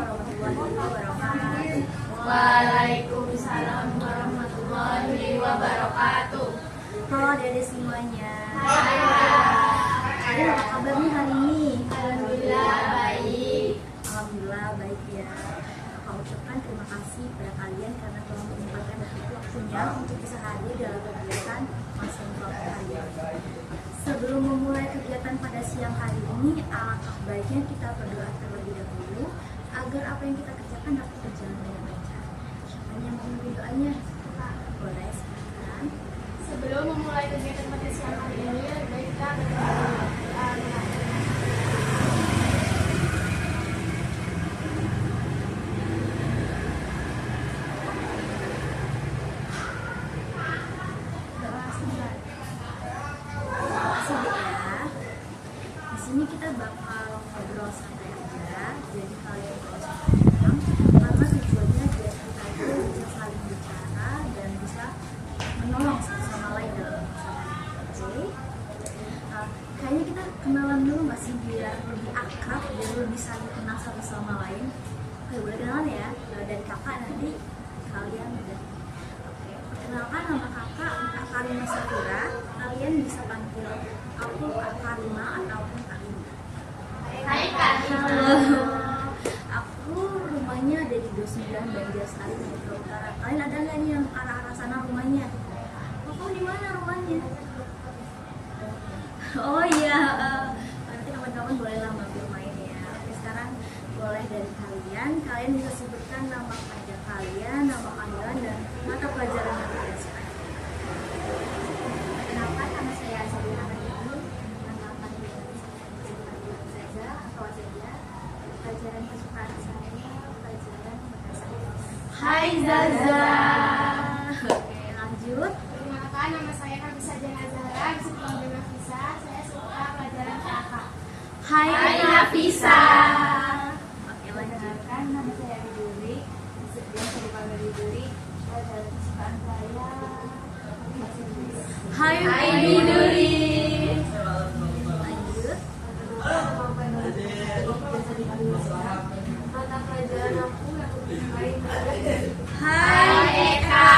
warahmatullahi wabarakatuh. Waalaikumsalam warahmatullahi wabarakatuh. Halo adik-adik semuanya. Hai. Kalian apa kabar nih hari ini? Alhamdulillah baik. Alhamdulillah baik ya. Aku ucapkan terima kasih pada kalian karena telah menyempatkan waktunya untuk bisa hadir dalam kegiatan Masan hari ini. Sebelum memulai kegiatan pada siang hari ini, alangkah baiknya kita berdoa terlebih dahulu agar apa yang kita kerjakan dapat berjalan dengan lancar. Siapa yang mau memimpin doanya? Boleh silakan. Sebelum memulai kegiatan pada siang hari ini, lebih baik kita berdoa. Di sini kita bakal ngobrol santai aja, jadi kalian gak usah tenang, karena tujuannya biar kita itu bisa saling bicara dan bisa menolong satu sama lain dalam masalah. Oke? Kayaknya kita kenalan dulu nggak sih biar lebih akrab, biar lebih saling kenal satu sama lain. Oke, boleh kenalan ya, dari kakak nanti kalian udah. Oke, perkenalkan nama kakak Karima Sakura. Kalian bisa panggil aku Kak Karima ataupun Kak Linda. Hai Kak. Halo. Aku rumahnya ada di 29 Banjarsari, Sumatera Utara. Kalian ada nggak nih yang arah-arah sana rumahnya? Kamu di mana rumahnya? Oh iya, nanti kawan-kawan bolehlah mampir main ya. Oke, sekarang boleh dari kalian bisa sebutkan nama pelajar kalian, nama panggilan dan mata pelajaran yang kalian suka. Kenalkan, nama saya Sabina Nandini, angkatan 2 Zaza atau Zaza. Pelajaran kesukaan saya pelajaran bahasa Inggris. Hai Zaza. Oke, lanjut. Perkenalkan, nama saya Nafisa Janazara, bisa dipanggil Nafisa. Saya suka pelajaran PAK. Hai Nafisa. Oke, lanjut. Perkenalkan, nama saya Biduri, bisa dipanggil Biduri. Pelajaran kesukaan saya bahasa Inggris. Hai Biduri. Lanjut. Mata pelajaran aku yang aku sukai. Hai Eka.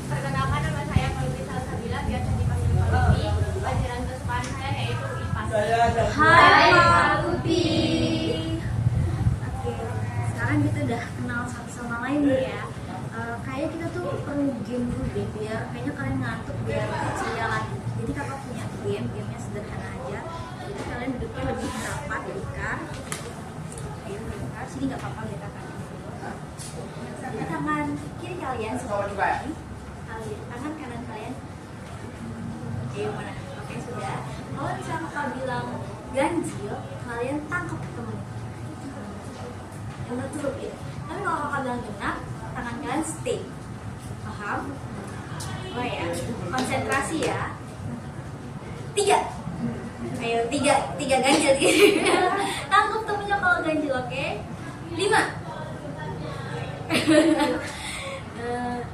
Perkenalkan, nama saya Kalbi Salsabila, biasa dipanggil Kalbi. Pelajaran kesukaan saya yaitu IPA. Hai Kalbi. Oke, sekarang kita udah kenal satu sama lain nih ya. Kayaknya kita tuh perlu game dulu deh, biar kayaknya kalian ngantuk biar ceria lagi. Jadi kakak punya gamenya sederhana aja. Jadi kalian duduknya lebih rapat, dekat. Ayo dekat, sini nggak apa-apa ya kakak. Jadi tangan kiri kalian seperti ini, tangan kanan kalian. Ayo mana? Oke sudah. Kalau misalnya kakak bilang ganjil, kalian tangkap temen. Yang tertutup gitu. Tapi kalau kakak bilang genap, tangan kalian stay. Paham? Oh ya, konsentrasi ya. 3. Ayo, 3 ganjil gitu. Tangkap temennya kalau ganjil, oke? 5.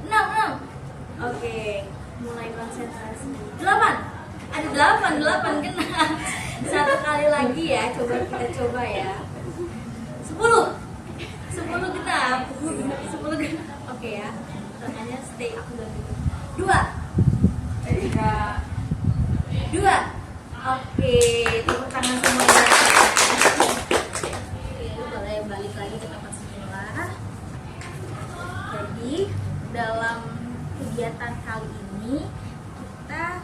6. Oke, mulai konsentrasi. 8. Ada 8 kena. Satu kali lagi ya, kita coba ya. 10 genap. 10 genap. Oke ya. Tangannya stay, aku bilang gitu. 2. Oke, tepuk tangan semuanya. Oke, boleh balik lagi ke tempat semula. Jadi, dalam kegiatan kali ini kita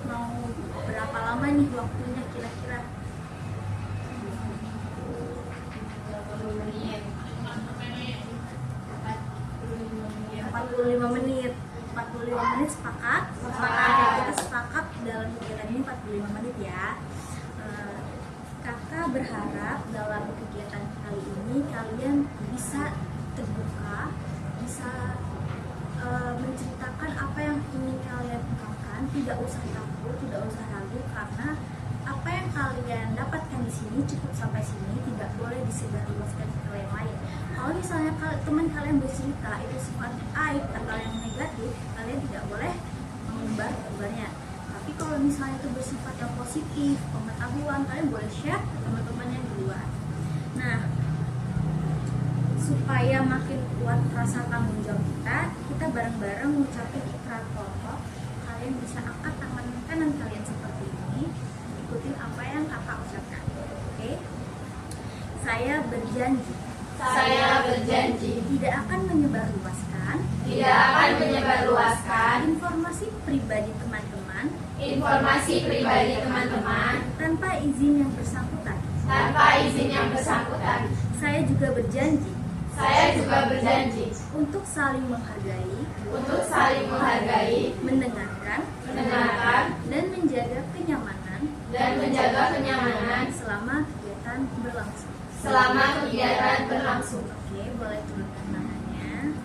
mau berapa lama nih waktunya kira-kira? 45 menit. 45 menit sepakat. Kita sepakat dalam kegiatan ini 45 menit ya. Kakak berharap dalam kegiatan kali ini kalian bisa terbuka, bisa menceritakan apa yang ingin kalian ungkapkan, tidak usah takut, tidak usah ragu, karena apa yang kalian dapatkan di sini cukup sampai sini, tidak boleh disebarluaskan ke yang lain. Kalau misalnya teman kalian bercerita itu sifatnya aib atau yang negatif, kalian tidak boleh mengumbar-umbarnya. Tapi kalau misalnya itu bersifat yang positif, pengetahuan, kalian boleh share ke teman-teman yang di luar. Nah, supaya makin kuat rasa tanggung jawab kita bareng-bareng ngucapin ikrar kelompok. Kalian bisa angkat tangan kanan kalian seperti ini, ikutin apa yang kakak ucapkan. Oke? Saya berjanji. Saya berjanji Tidak akan menyebarluaskan tidak akan menyebarluaskan informasi pribadi teman-teman informasi pribadi teman-teman tanpa izin yang bersangkutan. tanpa izin yang bersangkutan. Saya juga berjanji Saya juga berjanji untuk saling menghargai, untuk saling menghargai, mendengarkan, dan menjaga kenyamanan selama kegiatan berlangsung. Oke, boleh turunkan tangannya.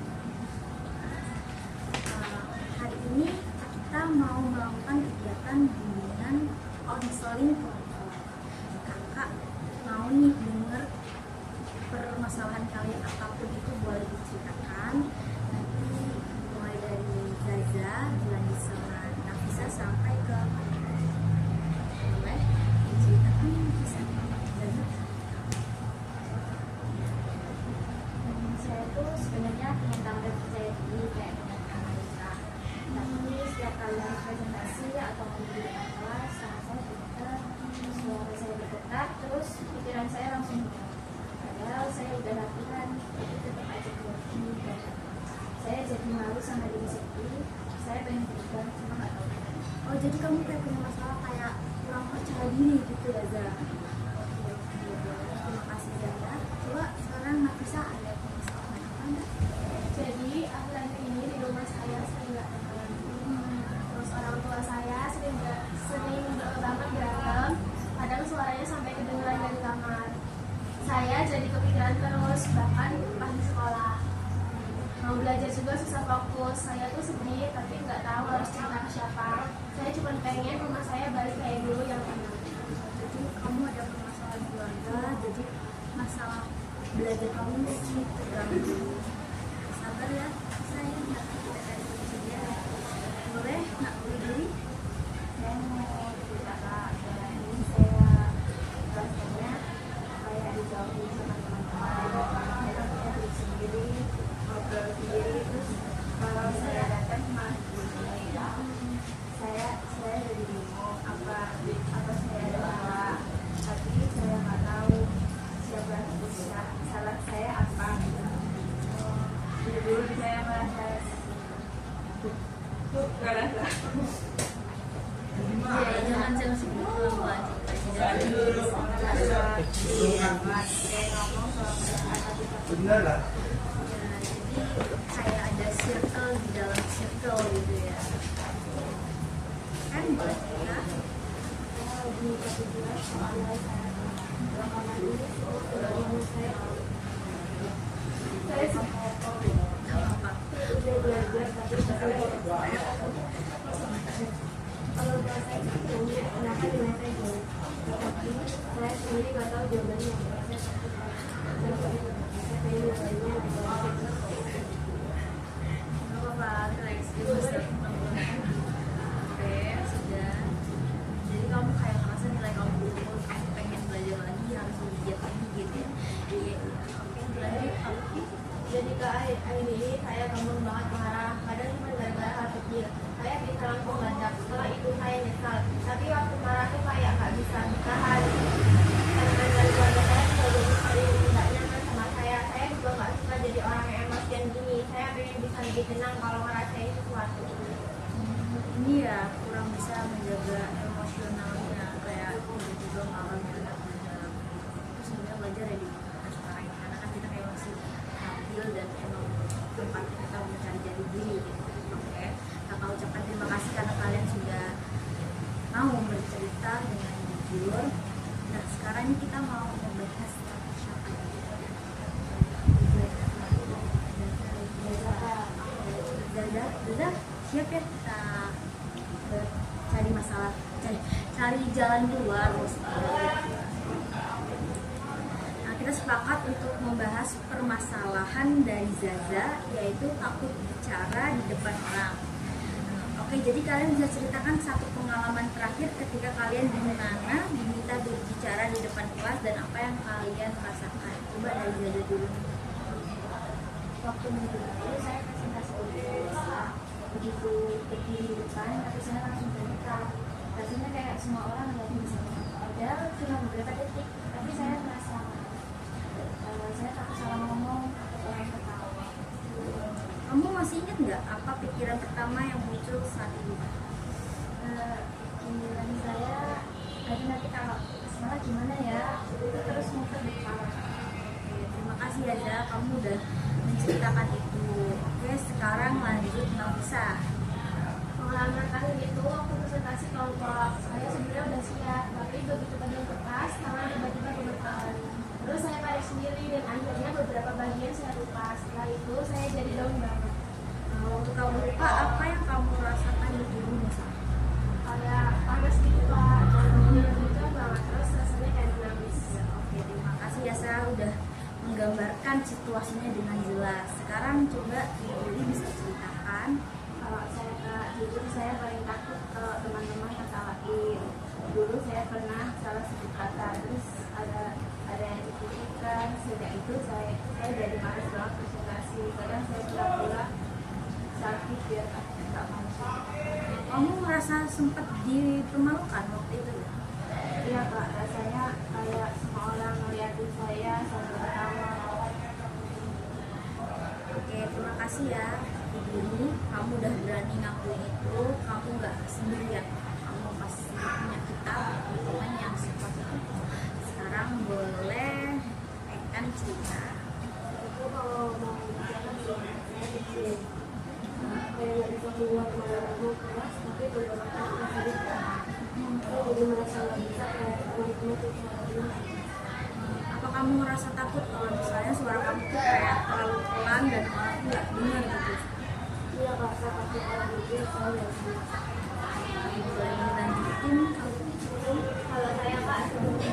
Hari ini kita mau melakukan kegiatan bimbingan konseling kelompok. Kakak mau nih denger permasalahan kalian apapun itu boleh diceritakan. Nanti mulai dari Zaza, dilanjut sama Nafisa sampai ke boleh diceritakan bisa Zaza. Saya tuh sebenarnya pengen tampil percaya diri kayak dengan Amerika. Tapi setiap kali harus presentasi atau di depan kelas, sangat saya bergetar, suara saya bergetar, terus pikiran saya langsung bergerak. Padahal saya udah latihan, tapi tetap aja grogi. Saya jadi malu sama diri sendiri. Saya pengen berubah, cuma nggak tahu. Oh, jadi kamu kayak punya masalah kayak kurang percaya diri gitu ya, Za? Terima kasih, Zaza. Coba sekarang Nafisa ada permasalahan apa enggak? Jadi akhir-akhir ini di rumah saya sering nggak tenang. Terus orang tua saya sering banget berantem. Kadang suaranya sampai kedengeran dari kamar. Saya jadi kepikiran terus, bahkan pas di sekolah. Mau belajar juga susah fokus. Saya tuh sedih, tapi nggak tahu harus cerita ke siapa. Saya cuma pengen rumah saya balik kayak dulu yang tenang. Jadi kamu ada permasalahan keluarga, jadi masalah belajar kamu masih terganggu. Sabar ya, sayang. Kita kasih saja. Boleh, nak berdiri? Saya mau cerita ke ini saya rasanya kayak dijauhin sama teman-teman. Saya punya diri sendiri, ngobrol sendiri. Terus kalau saya datang malah saya jadi bingung apa saya ada salah, tapi saya nggak tahu siapa yang bisa salah saya apa. Dulu saya merasa Iya, jangan jangan sebelum Benar lah. jadi kayak ada circle di dalam circle gitu ya. Kan boleh cerita? di kepikiran soal saya belakangan ini saya sampai Gak apa-apa. udah belajar tapi kalau bahasa itu kenapa nilai saya jauh, tapi saya sendiri nggak tahu jawabannya. Saya pengen nilainya Gak apa-apa, relax gitu. Oke, sudah. Jadi kamu kayak ngerasa nilai kamu turun, kamu pengen belajar lagi, harus lebih giat lagi gitu ya. Iya. Oke, lanjut. jadi ke akhir ini saya gampang banget marah, kadang cuma gara-gara hal kecil. Saya bisa langsung meledak, setelah itu saya nyesal. Tapi waktu marah tuh kayak nggak bisa ditahan. Teman dari keluarga saya juga jadi sering tidak nyaman sama saya. Saya juga nggak suka jadi orang yang emosian gini. Saya pengen bisa lebih tenang kalau ngerasain sesuatu. Ini ya kurang bisa menjaga emosionalnya, kayak tiba-tiba malam ya. Terus sebenarnya belajar ya di sekarang ini, karena kan kita kayak masih stabil dan emang tempat kita mencari jati diri gitu. Oke, kakak ucapkan terima kasih karena kalian sudah mau bercerita dengan jujur. Nah, sekarang ini kita mau membahas tentang siapa Zaza, siap ya kita cari masalah, cari jalan keluar. Nah, kita sepakat untuk membahas permasalahan dari Zaza, yaitu takut bicara di depan orang. Oke, jadi kalian bisa ceritakan satu pengalaman terakhir ketika kalian diminta berbicara di depan kelas dan apa yang kalian rasakan. Coba dari Zaza dulu. waktu menduduk saya presentasi dulu. Begitu berdiri di depan, tapi saya langsung bergerak. Rasanya kayak semua orang lihat di sini. Padahal cuma beberapa detik, tapi saya merasa saya takut salah ngomong atau orang ketawa. Kamu masih ingat nggak apa pikiran pertama yang muncul saat itu? Pikiran saya, nanti kalau malah gimana ya? Itu terus muter di kepala. Oke, terima kasih Yaza, kamu udah menceritakan itu. Oke, sekarang lanjut Nafisa. Pengalaman kali itu waktu presentasi kelompok, saya sebenarnya udah siap, tapi begitu pegang kertas, tangan tiba-tiba gemetar. Terus saya tarik sendiri dan akhirnya beberapa bagian saya lupa. Setelah itu saya jadi down banget. Nah, waktu kamu lupa, apa yang kamu rasakan di tubuhmu? Kayak panas gitu Pak, dan bener gitu banget. Terus rasanya kayak menangis. Oke, terima kasih Yasa udah menggambarkan situasinya dengan jelas. Sekarang coba Ibu bisa ceritakan. Kalau jujur saya paling takut kalau teman-teman ketawain. Dulu saya pernah salah sebut kata, terus ada yang dikritikkan. Sejak itu saya jadi malas banget presentasi. Kadang saya pura-pura sakit biar nggak masuk. Kamu merasa sempat dipermalukan waktu itu? Iya Kak, rasanya kayak semua orang ngeliatin saya sambil ketawa. Oke, terima kasih ya Ibu. Kamu udah berani ngakuin itu. Kamu nggak sendirian. Kamu pasti punya kita teman yang seperti itu. Sekarang boleh akan cerita. Itu kalau mau bicara saya kecil. Kayak nggak bisa keluar kemana-mana kelas, tapi beberapa kali saya jadi merasa nggak bisa kayak teman-teman itu Apa kamu merasa takut kalau misalnya suara kamu tuh kayak terlalu pelan dan orang tuh nggak dengar gitu? Iya Kak, saya pasti orang mikir saya nggak bisa. Boleh dilanjutin? Kalau saya Kak, sebelumnya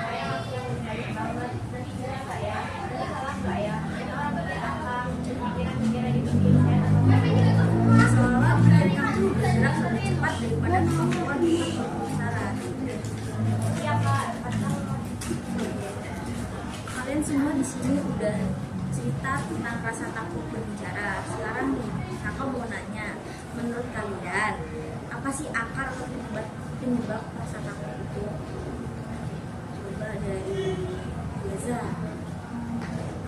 saya masih yang baik banget. Nanti kira nggak ya? Nanti salah nggak ya? Nanti orang berkata apa? Pikiran-pikiran itu bikin saya tambah Soalnya pikiran kamu bergerak lebih cepat daripada kemampuan untuk berbicara. Iya Kak, pasang Kalian semua di sini udah cerita tentang rasa takut berbicara. Sekarang nih, kakak mau nanya, menurut kalian apa sih akar atau penyebab rasa takut itu? Coba dari Yaza.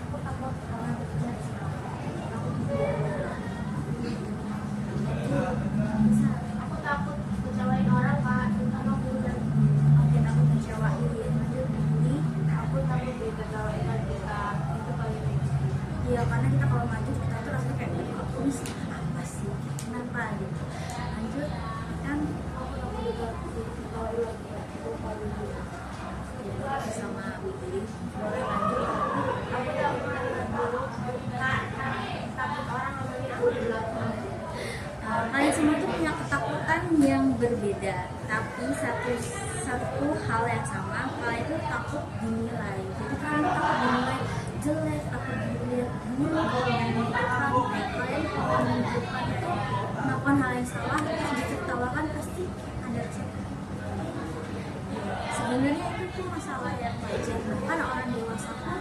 aku takut orang berbicara sama aku. Aku takut kecewain orang Kak, terutama bulan. Oke, takut kecewain. Lanjut ini. Aku takut diketawain kita, itu paling risiko. Iya, karena kita kalau maju kita tuh rasanya kayak aku ini salah apa sih? Kenapa gitu? Lanjut kan Aku takut diketawain lagi, itu paling risiko. bersama Widi. Boleh lanjut. Aku takut dulu, takut orang ngomongin aku di belakang. Kalian semua tuh punya ketakutan yang berbeda, tapi satu hal yang sama. Kalian tuh takut dinilai. Jadi kalian takut dinilai jelek, takut dilihat buruk kalau menunjukkan. Kalian kalau menunjukkan itu melakukan hal yang salah, terus ditertawakan pasti ada rasa takut. Sebenarnya itu tuh masalah yang wajar. Bahkan orang dewasa pun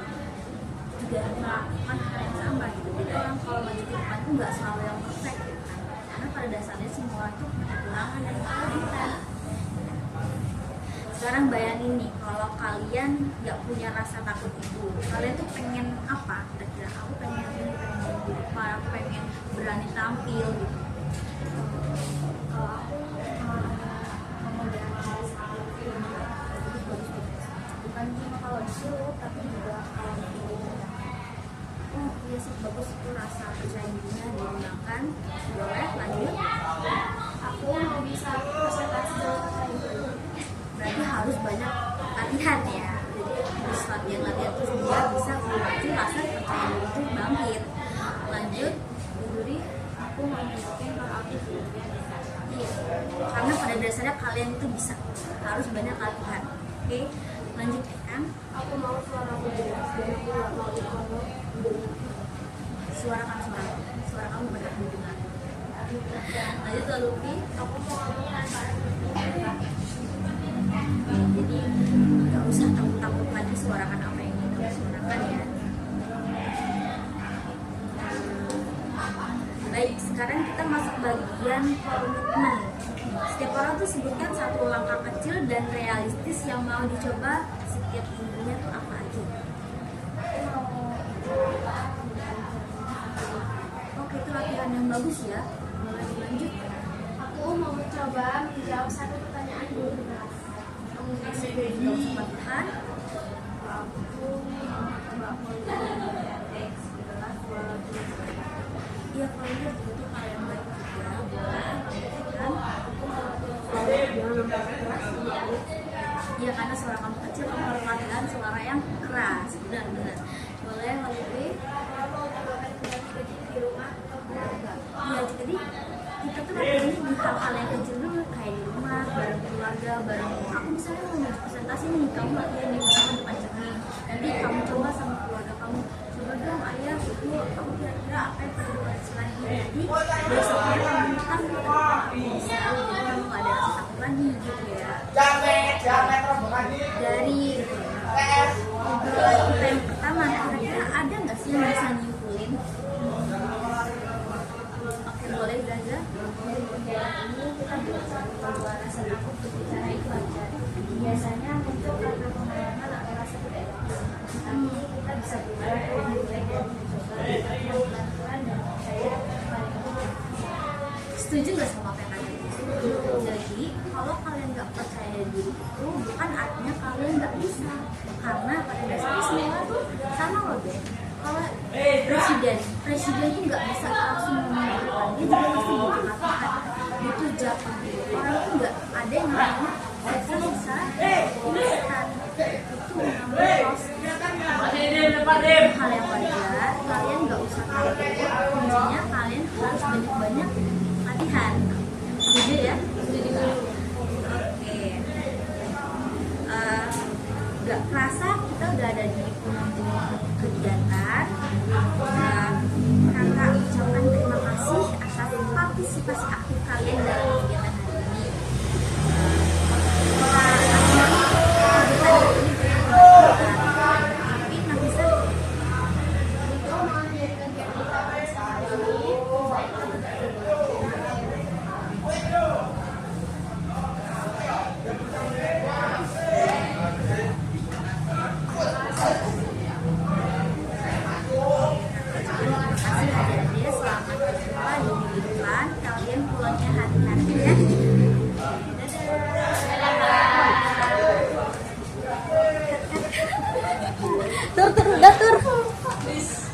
juga melakukan hal yang sama gitu. Jadi orang kalau maju ke depan tuh nggak selalu yang perfect gitu kan. Karena pada dasarnya semua itu punya kekurangan dan kelebihan. Sekarang bayangin nih, kalau kalian nggak punya rasa takut itu, kalian tuh pengen apa? Kira-kira aku pengen ini, pengen jadi di depan, aku pengen berani tampil gitu. Kalau aku kemudian harus Bukan cuma kalau disuruh, tapi juga kalau disuruh. Oh iya sih, bagus itu rasa percaya dirinya digunakan. Boleh lanjut. aku mau bisa presentasi dengan percaya diri. Berarti harus banyak latihan ya. Jadi harus latihan terus dia bisa memacu rasa percaya diri itu bangkit. Lanjut, Bu Duri. Aku mau nunjukin kalau aku sebenarnya bisa. Iya, karena pada dasarnya kalian itu bisa. Harus banyak latihan. Oke, lanjut ya kan. Aku mau suara aku jelas dan aku nggak mau dikontrol. Suara kamu benar didengar. Lanjut ke Lupi. Aku mau ngomongnya antara Jadi nggak usah takut-takut lagi suarakan apa yang ingin kamu suarakan ya. bagian komitmen. Setiap orang tuh sebutkan satu langkah kecil dan realistis yang mau dicoba setiap minggunya tuh apa aja. Oke, itu latihan yang bagus ya. Boleh dilanjut. Aku mau mencoba menjawab satu pertanyaan dulu benar. Sebelum sempat tahan. Aku mau coba melihat teks gitu lah. Iya, kalau itu tuh hal yang baik juga. Iya, karena suara kamu kecil, kamu harus latihan suara yang keras. Benar-benar. Boleh, Walifi? Di rumah atau keluarga. Iya, jadi kita tuh latihannya di hal-hal yang kecil dulu, kayak di rumah, bareng keluarga, bareng aku misalnya mau ngajak presentasi nih, kamu latihan di rumah depan cermin. Nanti kamu coba sama keluarga kamu, coba dong ayah, ibu, kamu kira-kira apa yang perlu lagi. Jadi besoknya kamu kan aku bisa, jadi kamu gak ada rasa takut lagi gitu ya. Dari obrolan kita yang pertama, kira-kira ada nggak sih yang bisa nyimpulin? Oke, boleh Zaza. Ini kita bisa bahwa rasa takut berbicara itu wajar. Biasanya muncul karena pengalaman atau rasa tidak enak. Tapi kita bisa belajar lebih baik dan mencoba dengan pelan-pelan dan percaya pada diri. Setuju nggak sama apa yang kalian bilang? Jadi kalau kalian nggak percaya diri itu bukan artinya kalian nggak bisa, karena pada dasarnya semua tuh sama loh deh. Kalau presiden itu nggak bisa langsung mengatakan, dia juga pasti butuh latihan, butuh jatuh. Orang tuh nggak ada yang namanya sukses secara instan. Itu namanya proses. Hal yang wajar, kalian nggak usah takut. Kuncinya kalian harus banyak-banyak latihan. Setuju ya? Setuju. Oke. Gak kerasa kita udah ada di penghujung kegiatan. Kakak ucapkan terima kasih atas partisipasi aktif kalian dalam kegiatan hari ini. Tapi Nafisa, Untuk mengakhiri kegiatan kita pada hari ini, saya kasih adik-adik, selamat berjumpa di minggu depan. Kalian pulangnya hati-hati ya. Dadah. Tur, udah tur.